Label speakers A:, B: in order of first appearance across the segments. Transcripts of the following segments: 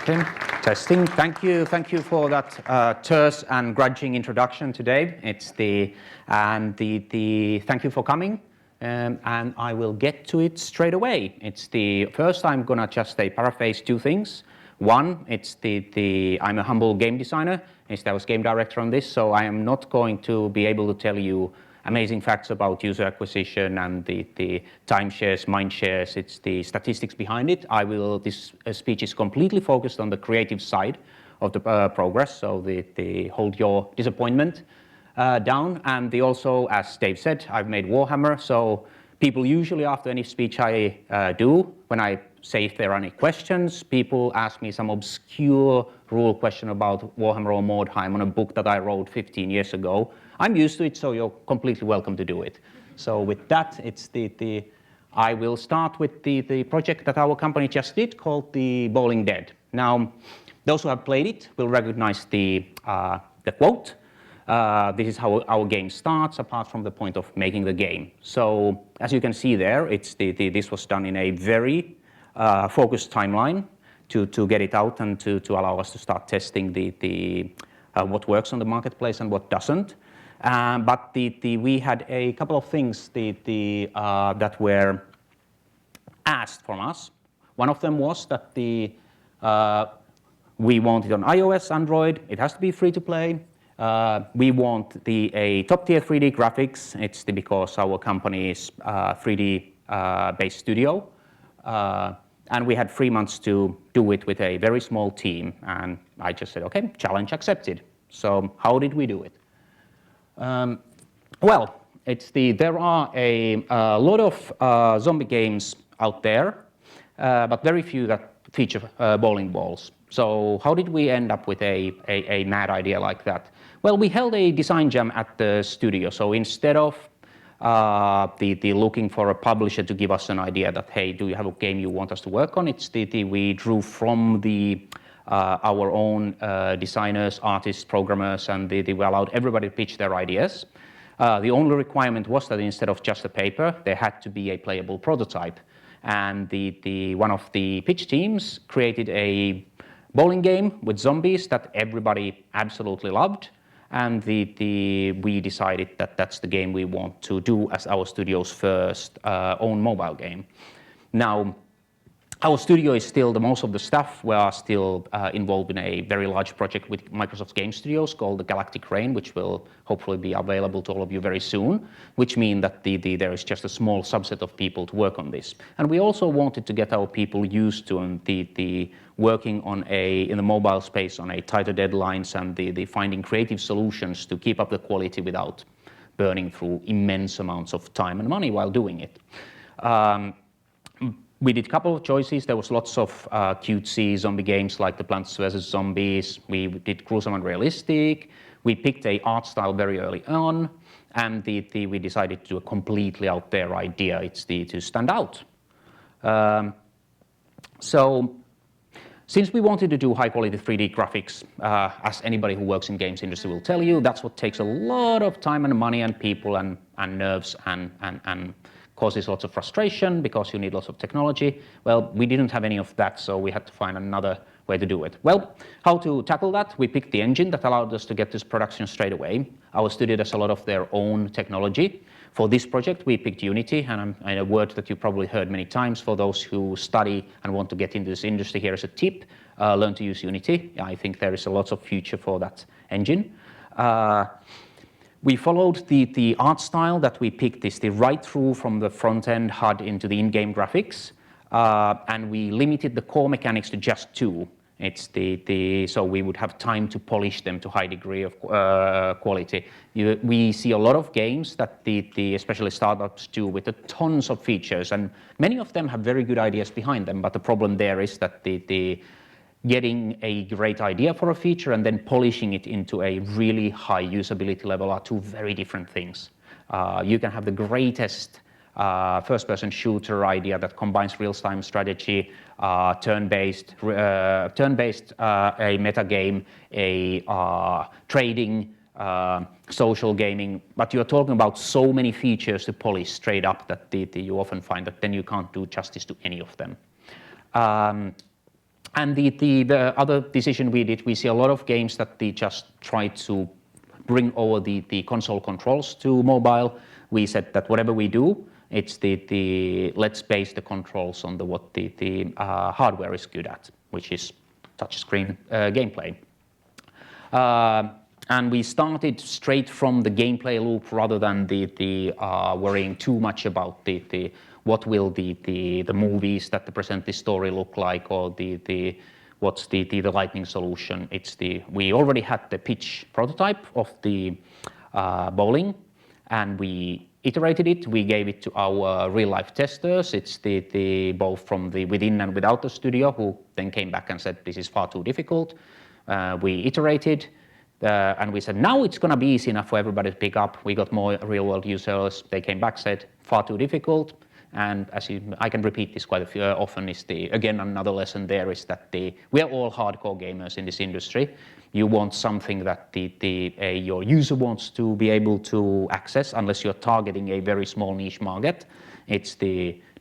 A: Okay, testing. Thank you for that terse and grudging introduction today. Thank you for coming, and I will get to it straight away. First I'm gonna just paraphrase two things. One, I'm a humble game designer. I was game director on this, so I am not going to be able to tell you amazing facts about user acquisition and the time shares, mind shares. It's the statistics behind it. This speech is completely focused on the creative side of the progress, so hold your disappointment down. And also, as Dave said, I've made Warhammer, so people usually after any speech I do, when I say if there are any questions, people ask me some obscure rule question about Warhammer or Mordheim on a book that I wrote 15 years ago. I'm used to it, so you're completely welcome to do it. So with that, I will start with the project that our company just did called the Bowling Dead. Now, those who have played it will recognize the quote. This is how our game starts, apart from the point of making the game. So as you can see there, this was done in a very focused timeline to get it out and to allow us to start testing what works on the marketplace and what doesn't. But we had a couple of things that were asked from us. One of them was that we want it on iOS, Android. It has to be free to play. We want a top-tier 3D graphics. It's because our company is 3D based studio. And we had 3 months to do it with a very small team. And I just said, okay, challenge accepted. So how did we do it? Well, there are a lot of zombie games out there, but very few that feature bowling balls. So how did we end up with a mad idea like that? Well, we held a design jam at the studio. So instead of looking for a publisher to give us an idea that, hey, do you have a game you want us to work on? We drew from our own designers, artists, programmers, and we allowed everybody to pitch their ideas. The only requirement was that instead of just a paper, there had to be a playable prototype. And one of the pitch teams created a bowling game with zombies that everybody absolutely loved. And we decided that that's the game we want to do as our studio's first own mobile game. Now, our studio is still, most of the staff were still involved in a very large project with Microsoft Game Studios called the Galactic Reign, which will hopefully be available to all of you very soon, which means that there is just a small subset of people to work on this. And we also wanted to get our people used to working in the mobile space on tighter deadlines and finding creative solutions to keep up the quality without burning through immense amounts of time and money while doing it. We did a couple of choices. There was lots of cutesy zombie games like the Plants vs. Zombies. We did gruesome and realistic. We picked an art style very early on, and we decided to do a completely out there idea. It's to stand out. So, since we wanted to do high quality 3D graphics, as anybody who works in games industry will tell you, that's what takes a lot of time and money and people and nerves and causes lots of frustration because you need lots of technology. Well, we didn't have any of that, so we had to find another way to do it. Well, how to tackle that? We picked the engine that allowed us to get this production straight away. Our studio does a lot of their own technology. For this project, we picked Unity, and a word that you probably heard many times for those who study and want to get into this industry. Here is a tip: learn to use Unity. I think there is a lot of future for that engine. We followed the art style that we picked, right through from the front-end HUD into the in-game graphics, and we limited the core mechanics to just two. So we would have time to polish them to high degree of quality. We see a lot of games that especially startups do with tons of features, and many of them have very good ideas behind them, but the problem there is that getting a great idea for a feature and then polishing it into a really high usability level are two very different things. You can have the greatest first-person shooter idea that combines real-time strategy, turn-based, a meta game, a trading, social gaming, but you're talking about so many features to polish straight up that you often find that then you can't do justice to any of them. And the other decision we did, we see a lot of games that they just try to bring over the console controls to mobile. We said that whatever we do, it's let's base the controls on what the hardware is good at, which is touchscreen gameplay. And we started straight from the gameplay loop rather than worrying too much about what will the movies that present the story look like, or what's the lightning solution. We already had the pitch prototype of the bowling, and we iterated it. We gave it to our real life testers. It's both from the within and without the studio, who then came back and said this is far too difficult. We iterated. And we said, now it's going to be easy enough for everybody to pick up. We got more real-world users. They came back, said, far too difficult. And I can repeat this quite often, again, another lesson there is that we are all hardcore gamers in this industry. You want something that your user wants to be able to access, unless you're targeting a very small niche market.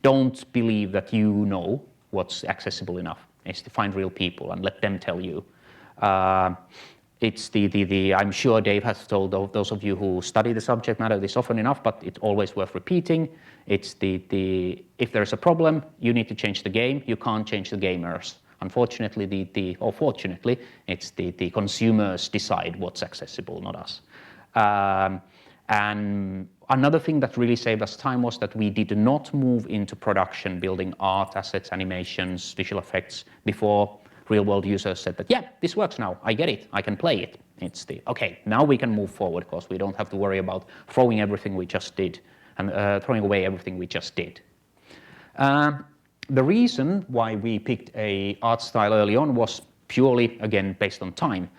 A: Don't believe that you know what's accessible enough. It's to find real people and let them tell you. It's I'm sure Dave has told those of you who study the subject matter this often enough, but it's always worth repeating. It's if there's a problem, you need to change the game. You can't change the gamers. Unfortunately, or fortunately, it's the consumers decide what's accessible, not us. And another thing that really saved us time was that we did not move into production, building art, assets, animations, visual effects before real-world users said that, yeah, this works now, I get it, I can play it. It's okay, now we can move forward because we don't have to worry about throwing everything we just did and throwing away everything we just did. The reason why we picked a art style early on was purely, again, based on time.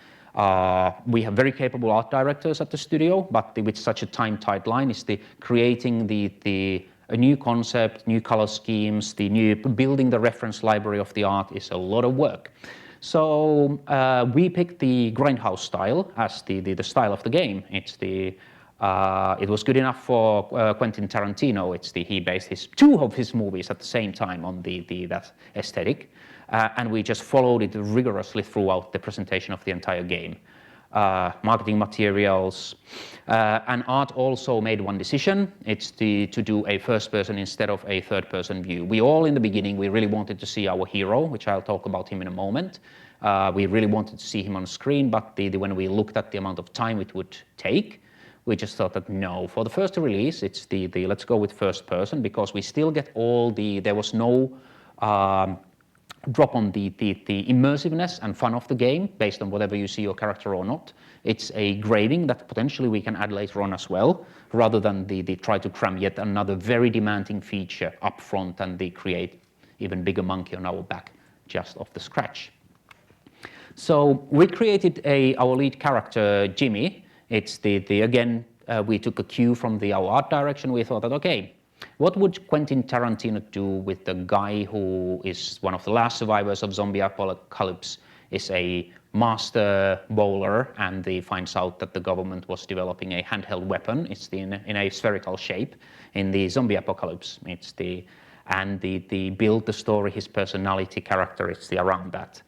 A: We have very capable art directors at the studio, but with such a time-tight line is creating a new concept, new color schemes, building the reference library of the art is a lot of work. So we picked the grindhouse style as the style of the game. It was good enough for Quentin Tarantino. He based two of his movies at the same time on that aesthetic, and we just followed it rigorously throughout the presentation of the entire game. Marketing materials, and art also made one decision. It's to do a first person instead of a third person view. We all in the beginning, we really wanted to see our hero, which I'll talk about him in a moment. We really wanted to see him on screen, but when we looked at the amount of time it would take, we just thought that no, for the first release, it's let's go with first person, because we still get there was no drop on the immersiveness and fun of the game based on whatever you see your character or not. It's a grading that potentially we can add later on as well, rather than try to cram yet another very demanding feature up front and create even bigger monkey on our back just off the scratch. So we created our lead character, Jimmy. It's again, we took a cue from our art direction. We thought that, okay, what would Quentin Tarantino do with the guy who is one of the last survivors of zombie apocalypse, is a master bowler, and he finds out that the government was developing a handheld weapon. It's in a spherical shape in the zombie apocalypse. And the build the story, his personality, character, it's around that.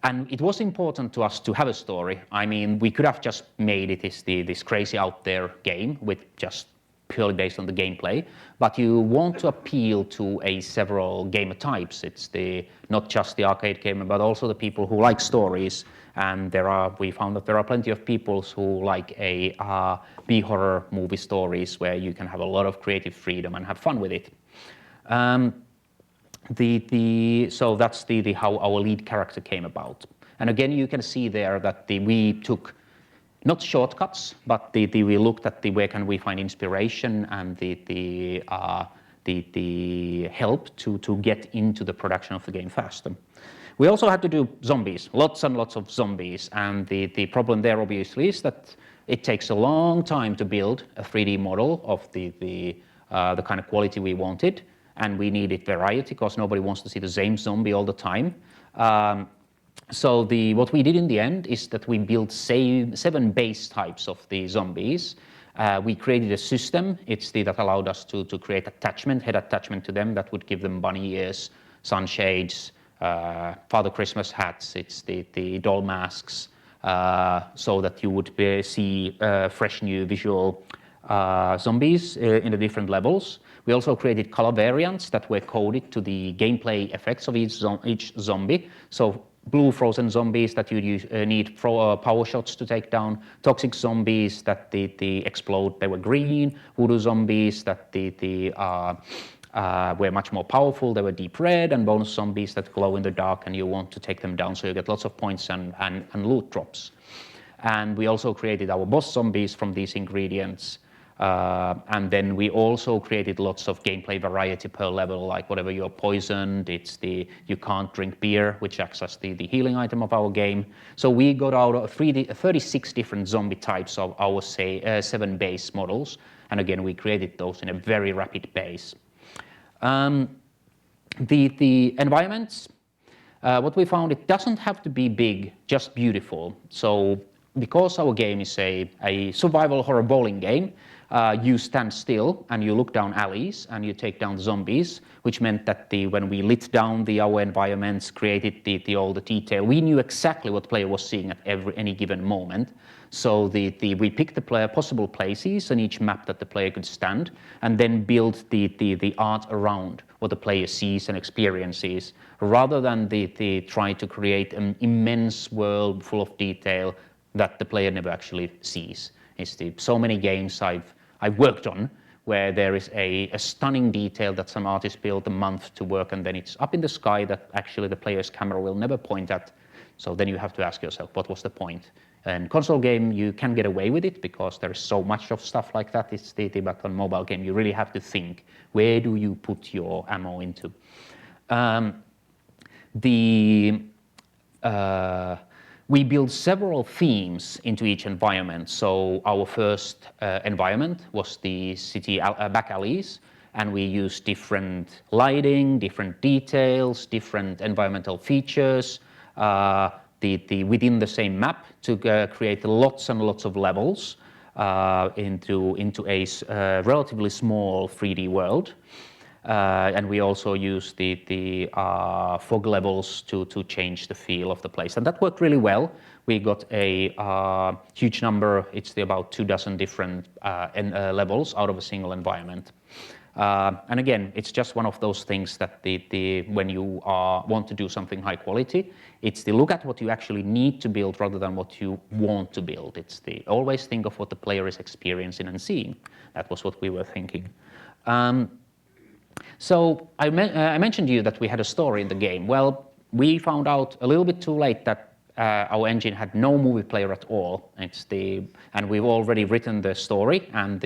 A: And it was important to us to have a story. I mean, we could have just made it this crazy out there game with just purely based on the gameplay, but you want to appeal to several gamer types. It's not just the arcade gamer, but also the people who like stories. And we found that there are plenty of people who like B-horror movie stories where you can have a lot of creative freedom and have fun with it. So that's how our lead character came about. And again, you can see there that we took not shortcuts, but we looked at where can we find inspiration and the help to get into the production of the game faster. We also had to do zombies, lots and lots of zombies, and the problem there obviously is that it takes a long time to build a 3D model of the kind of quality we wanted, and we needed variety because nobody wants to see the same zombie all the time. So what we did in the end is that we built 7 base types of the zombies. We created a system. That allowed us to create head attachment to them that would give them bunny ears, sunshades, Father Christmas hats, it's the doll masks, so that you would see fresh new visual zombies in the different levels. We also created color variants that were coded to the gameplay effects of each zombie. So blue frozen zombies that you need power shots to take down, toxic zombies that the explode, they were green, voodoo zombies that were much more powerful, they were deep red, and bonus zombies that glow in the dark and you want to take them down, so you get lots of points and loot drops. And we also created our boss zombies from these ingredients. And then we also created lots of gameplay variety per level, like whatever you're poisoned, you can't drink beer, which acts as the healing item of our game. So we got out of 36 different zombie types of our 7 base models. And again, we created those in a very rapid pace. The environments, what we found, it doesn't have to be big, just beautiful. So because our game is a survival horror bowling game, you stand still and you look down alleys and you take down zombies, which meant that when we lit down our environments, created all the detail, we knew exactly what the player was seeing at any given moment. So we picked the possible places on each map that the player could stand, and then build the art around what the player sees and experiences, rather than try to create an immense world full of detail that the player never actually sees. It's so many games I've worked on where there is a stunning detail that some artist built a month to work, and then it's up in the sky that actually the player's camera will never point at. So then you have to ask yourself, what was the point? And console game, you can get away with it because there is so much of stuff like that. But on mobile game, you really have to think, where do you put your ammo into? We built several themes into each environment. So our first environment was the city back alleys, and we used different lighting, different details, different environmental features within the same map to create lots and lots of levels into a relatively small 3D world. And we also used the fog levels to change the feel of the place. And that worked really well. We got a huge number, it's about 24 different levels out of a single environment. And again, it's just one of those things that when you want to do something high quality, it's look at what you actually need to build rather than what you want to build. It's always think of what the player is experiencing and seeing. That was what we were thinking. So I mentioned to you that we had a story in the game. Well, we found out a little bit too late that our engine had no movie player at all. And we've already written the story and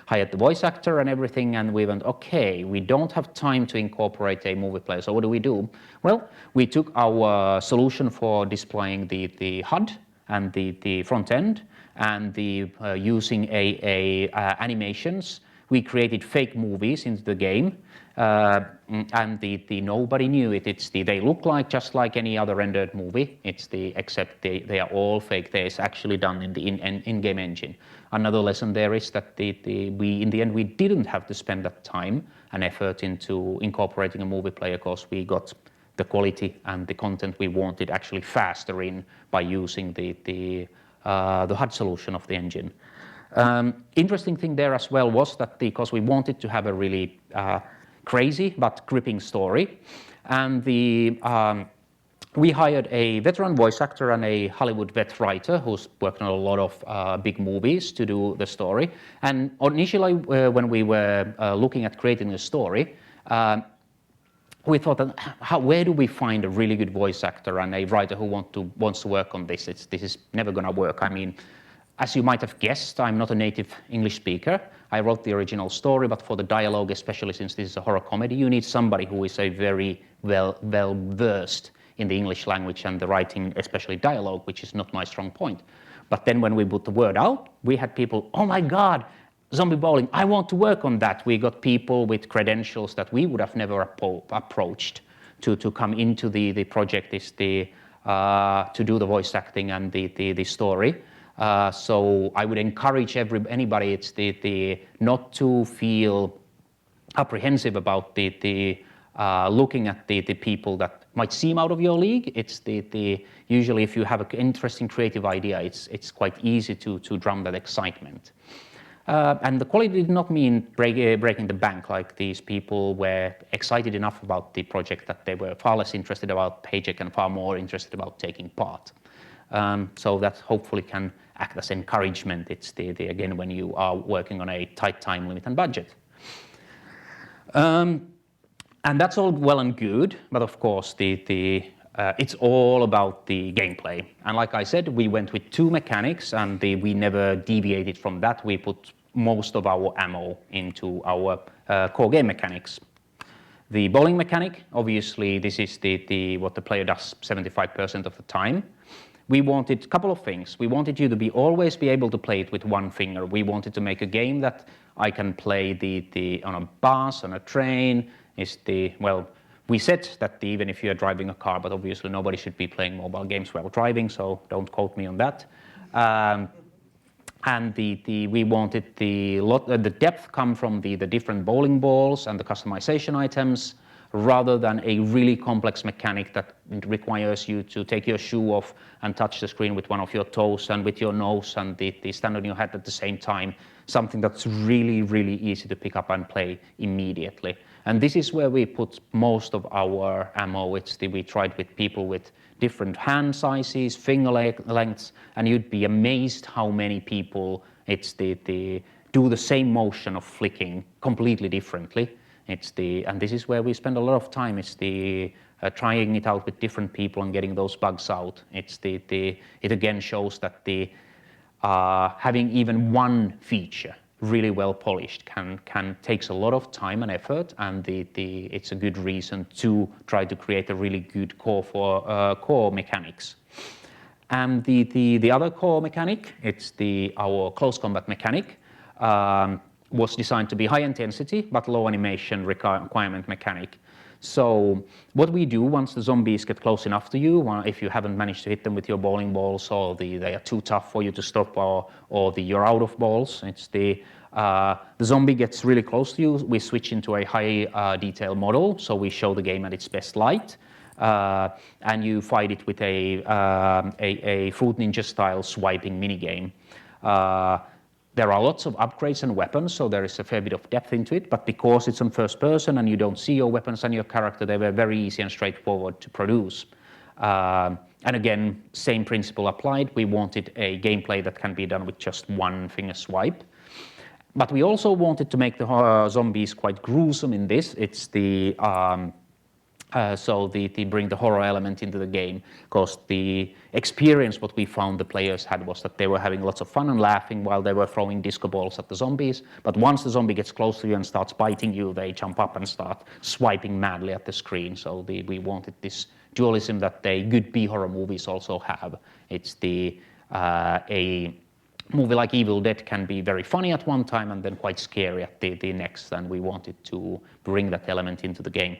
A: hired the voice actor and everything, and we went, okay, we don't have time to incorporate a movie player, so what do we do? Well, we took our solution for displaying the HUD and the front end, and using animations. We created fake movies into the game, and nobody knew it. They look just like any other rendered movie. Except they are all fake. It's actually done in the in-game engine. Another lesson there is that in the end we didn't have to spend that time and effort into incorporating a movie player, because we got the quality and the content we wanted actually faster by using the HUD solution of the engine. Interesting thing there as well was that because we wanted to have a really crazy but gripping story, and we hired a veteran voice actor and a Hollywood vet writer who's worked on a lot of big movies to do the story. And initially, when we were looking at creating a story, we thought that where do we find a really good voice actor and a writer who wants to work on this? This is never going to work. I mean, as you might have guessed, I'm not a native English speaker. I wrote the original story, but for the dialogue, especially since this is a horror comedy, you need somebody who is a very well versed in the English language and the writing, especially dialogue, which is not my strong point. But then when we put the word out, we had people, oh my God, zombie bowling, I want to work on that. We got people with credentials that we would have never approached to come into the project, to do the voice acting and the story. So I would encourage anybody, it's not to feel apprehensive about looking at the people that might seem out of your league. It's usually if you have an interesting creative idea, it's quite easy to drum that excitement. And the quality did not mean breaking the bank. Like, these people were excited enough about the project that they were far less interested about paycheck and far more interested about taking part. So that hopefully can act as encouragement. It's again, when you are working on a tight time limit and budget. And that's all well and good, but of course it's all about the gameplay. And like I said, we went with 2 mechanics, and we never deviated from that. We put most of our ammo into our core game mechanics. The bowling mechanic, obviously, this is what the player does 75% of the time. We wanted a couple of things. We wanted you to always be able to play it with one finger. We wanted to make a game that I can play on a bus, on a train. Well, we said that even if you're driving a car, but obviously nobody should be playing mobile games while driving, so don't quote me on that. And we wanted the depth come from the different bowling balls and the customization items, rather than a really complex mechanic that requires you to take your shoe off and touch the screen with one of your toes and with your nose and the stand on your head at the same time, something that's really, really easy to pick up and play immediately. And this is where we put most of our ammo. We tried with people with different hand sizes, finger lengths, and you'd be amazed how many people do the same motion of flicking completely differently. And this is where we spend a lot of time. It's trying it out with different people and getting those bugs out. It again shows that having even one feature really well polished takes a lot of time and effort, and it's a good reason to try to create a really good core mechanics. And the other core mechanic, our close combat mechanic. Was designed to be high intensity but low animation requirement mechanic. So what we do once the zombies get close enough to you, if you haven't managed to hit them with your bowling balls, or they are too tough for you to stop, or you're out of balls, the zombie gets really close to you, we switch into a high detail model, so we show the game at its best light. And you fight it with a Fruit Ninja style swiping minigame. There are lots of upgrades and weapons, so there is a fair bit of depth into it, but because it's on first person and you don't see your weapons and your character, they were very easy and straightforward to produce. And again, same principle applied. We wanted a gameplay that can be done with just one finger swipe. But we also wanted to make the zombies quite gruesome in this. So they bring the horror element into the game, because the experience what we found the players had was that they were having lots of fun and laughing while they were throwing disco balls at the zombies. But once the zombie gets close to you and starts biting you, they jump up and start swiping madly at the screen. So we wanted this dualism that the good B-horror movies also have. A movie like Evil Dead can be very funny at one time and then quite scary at the next, and we wanted to bring that element into the game.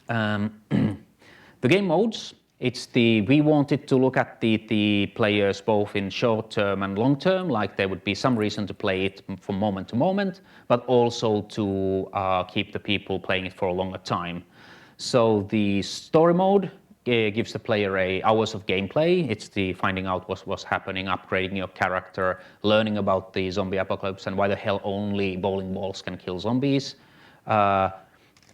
A: The game modes, we wanted to look at the players both in short term and long term, like there would be some reason to play it from moment to moment, but also to keep the people playing it for a longer time. So the story mode gives the player hours of gameplay. It's the finding out what's happening, upgrading your character, learning about the zombie apocalypse and why the hell only bowling balls can kill zombies.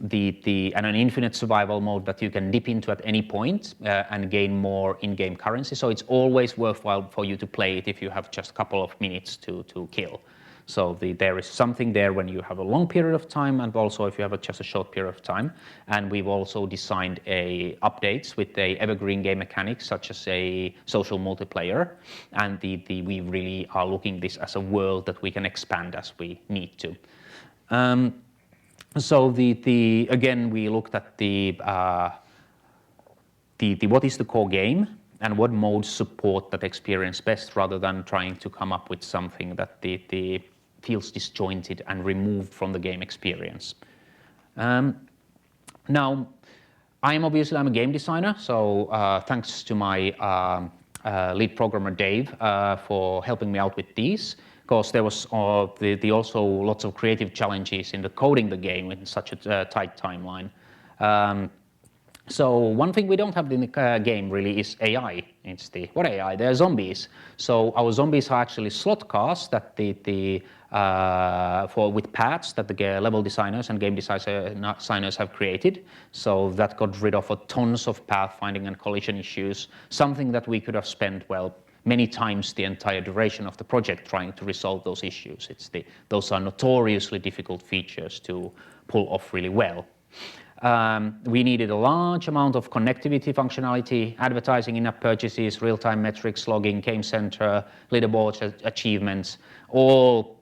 A: And an infinite survival mode that you can dip into at any point and gain more in-game currency. So it's always worthwhile for you to play it if you have just a couple of minutes to kill. So there is something there when you have a long period of time, and also if you have just a short period of time. And we've also designed updates with evergreen game mechanics, such as a social multiplayer. And we really are looking this as a world that we can expand as we need to. So again, we looked at what is the core game and what modes support that experience best, rather than trying to come up with something that feels disjointed and removed from the game experience. Now, I'm a game designer, so thanks to my lead programmer Dave for helping me out with these. because there was also lots of creative challenges in the coding the game in such a tight timeline. So one thing we don't have in the game really is AI. It's what AI? They're zombies. So our zombies are actually slot cars that with paths that the level designers and game designers have created. So that got rid of tons of pathfinding and collision issues. Something that we could have spent many times the entire duration of the project trying to resolve those issues. Those are notoriously difficult features to pull off really well. We needed a large amount of connectivity functionality, advertising, in-app purchases, real-time metrics, logging, game center, leaderboards, achievements, all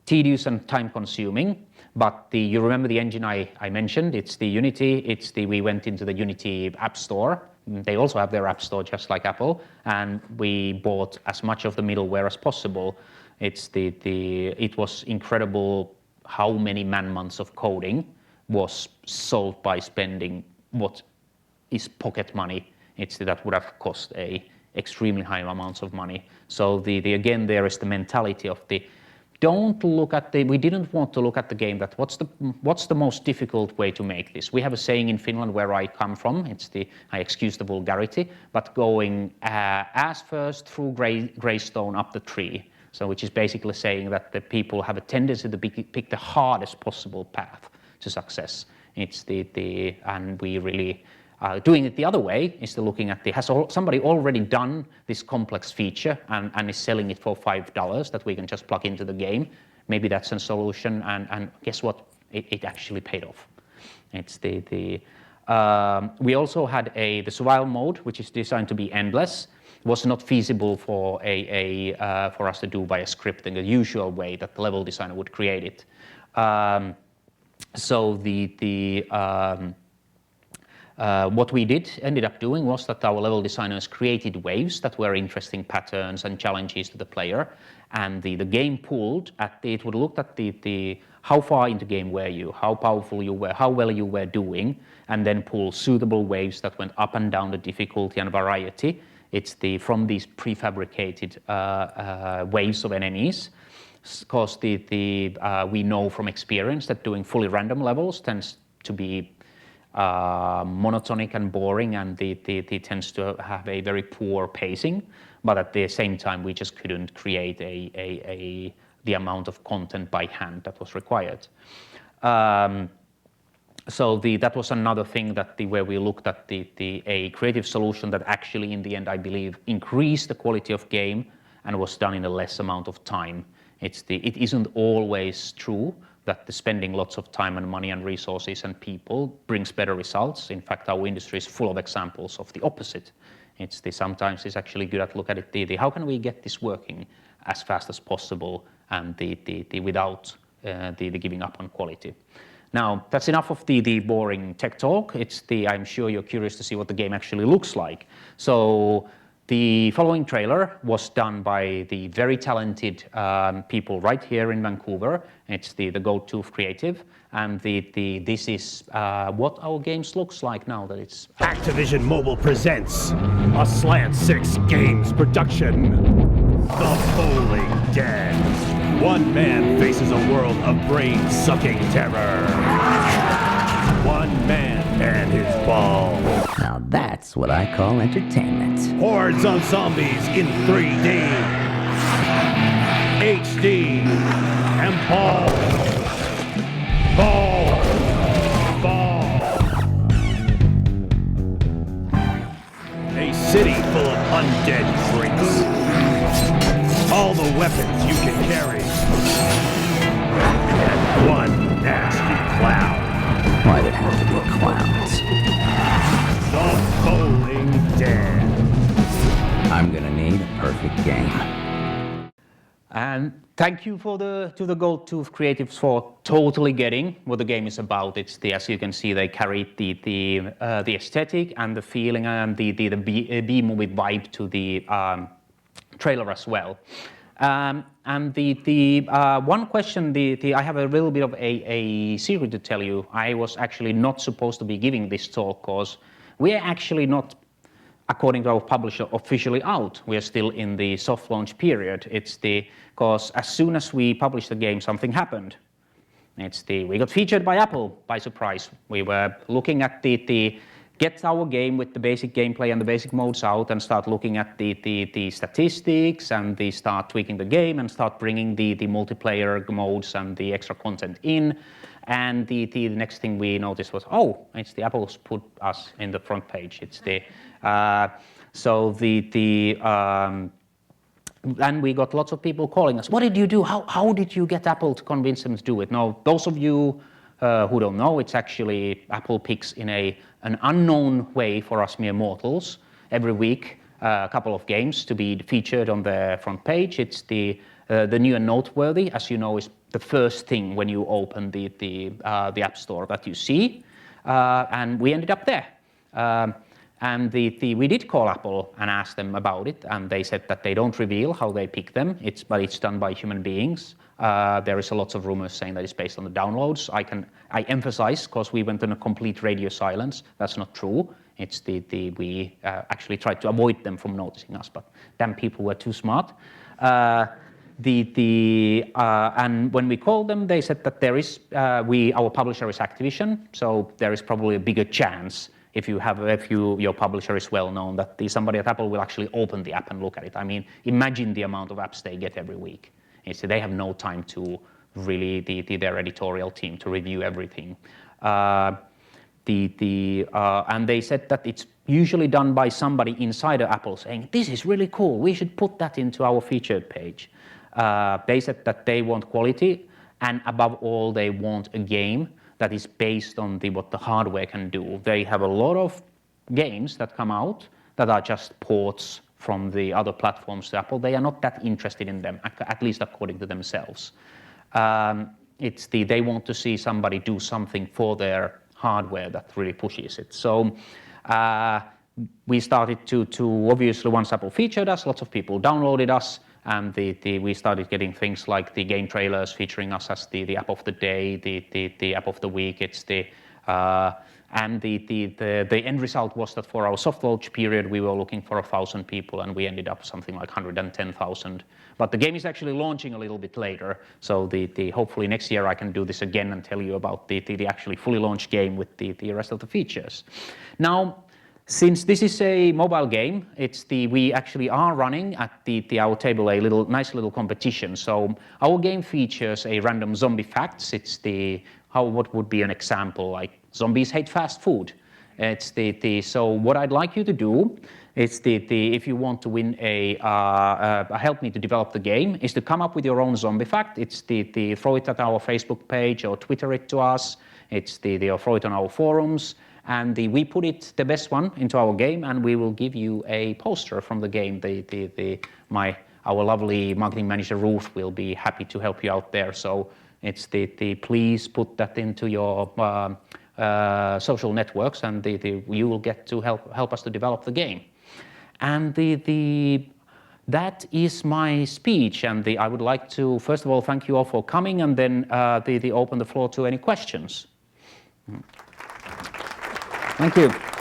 A: tedious and time-consuming. But you remember the engine I mentioned? It's the Unity. We went into the Unity App Store. They also have their App Store just like Apple, and we bought as much of the middleware as possible. It was incredible how many man-months of coding was solved by spending what is pocket money. That would have cost extremely high amounts of money. So again, there is the mentality of we didn't want to look at the game that what's the most difficult way to make this. We have a saying in Finland where I come from. I excuse the vulgarity, but going ass first through Greystone up the tree. So which is basically saying that the people have a tendency to pick the hardest possible path to success. And we really doing it the other way is looking at has somebody already done this complex feature and is selling it for $5 that we can just plug into the game. Maybe that's a solution, and guess what? It actually paid off. We also had the survival mode, which is designed to be endless. Was not feasible for for us to do by a script in the usual way that the level designer would create it. So what we ended up doing was that our level designers created waves that were interesting patterns and challenges to the player, and the game pooled it would look at how far into the game were you, how powerful you were, how well you were doing, and then pull suitable waves that went up and down the difficulty and variety. From these prefabricated waves of enemies. Because we know from experience that doing fully random levels tends to be monotonic and boring, and it tends to have a very poor pacing. But at the same time, we just couldn't create the amount of content by hand that was required. So that was another thing where we looked at a creative solution that actually, in the end, I believe, increased the quality of game and was done in a less amount of time. It isn't always true that spending lots of time and money and resources and people brings better results. In fact, our industry is full of examples of the opposite. Sometimes it's actually good to look at it. How can we get this working as fast as possible and without giving up on quality? Now, that's enough of the boring tech talk. I'm sure you're curious to see what the game actually looks like. So the following trailer was done by the very talented people right here in Vancouver. It's the Go-To Creative, and this is what our games looks like now that it's
B: Activision Mobile presents a Slant 6 Games production. The Bowling Dead. One man faces a world of brain-sucking terror. One man and his ball.
C: Now that's what I call entertainment.
B: Hordes of zombies in 3D, HD, and ball. A city full of undead freaks. All the weapons you can carry. And one nasty clown.
C: Why'd it have to be clowns?
B: The Bowling Dead.
C: I'm gonna need a perfect game.
A: And thank you to the Go-To Creatives for totally getting what the game is about. As you can see, they carried the aesthetic and the feeling and the B-movie vibe to the trailer as well. And the one question, I have a little bit of a secret to tell you. I was actually not supposed to be giving this talk because we are actually not. according to our publisher, officially out. We are still in the soft launch period. Because as soon as we published the game, something happened. We got featured by Apple by surprise. We were looking at get our game with the basic gameplay and the basic modes out and start looking at the statistics and start tweaking the game and start bringing the multiplayer modes and the extra content in. And the next thing we noticed was, oh, Apple's put us in the front page. And we got lots of people calling us. What did you do? How did you get Apple to convince them to do it? Now, those of you who don't know, it's actually Apple picks in an unknown way for us mere mortals every week a couple of games to be featured on the front page. It's the new and noteworthy, as you know, is the first thing when you open the App Store that you see, and we ended up there. And we did call Apple and ask them about it, and they said that they don't reveal how they pick them, but it's done by human beings. There is a lot of rumors saying that it's based on the downloads. I emphasize, because we went on a complete radio silence, that's not true. We actually tried to avoid them from noticing us, but damn, people were too smart. And when we called them, they said that our publisher is Activision, so there is probably a bigger chance if your publisher is well known that somebody at Apple will actually open the app and look at it. I mean, imagine the amount of apps they get every week. So they have no time to really their editorial team to review everything. And they said that it's usually done by somebody inside of Apple saying, this is really cool, we should put that into our featured page. They said that they want quality, and above all, they want a game that is based on what the hardware can do. They have a lot of games that come out that are just ports from the other platforms to Apple. They are not that interested in them, at least according to themselves. They want to see somebody do something for their hardware that really pushes it. So we started to obviously, once Apple featured us, lots of people downloaded us, and we started getting things like the game trailers featuring us as the app of the day, the app of the week. And the end result was that for our soft launch period, we were looking for 1,000 people, and we ended up something like 110,000. But the game is actually launching a little bit later, so hopefully next year I can do this again and tell you about the actually fully launched game with the rest of the features. Now, since this is a mobile game, we actually are running at our table a nice little competition. So our game features a random zombie facts. What would be an example, like zombies hate fast food. So what I'd like you to do is if you want to win help me to develop the game, is to come up with your own zombie fact. Throw it at our Facebook page or Twitter it to us. Or throw it on our forums. And we put the best one into our game, and we will give you a poster from the game. Our lovely marketing manager Ruth will be happy to help you out there. So please put that into your social networks, and you will get to help us to develop the game. And that is my speech, and I would like to first of all thank you all for coming, and then open the floor to any questions. Thank you.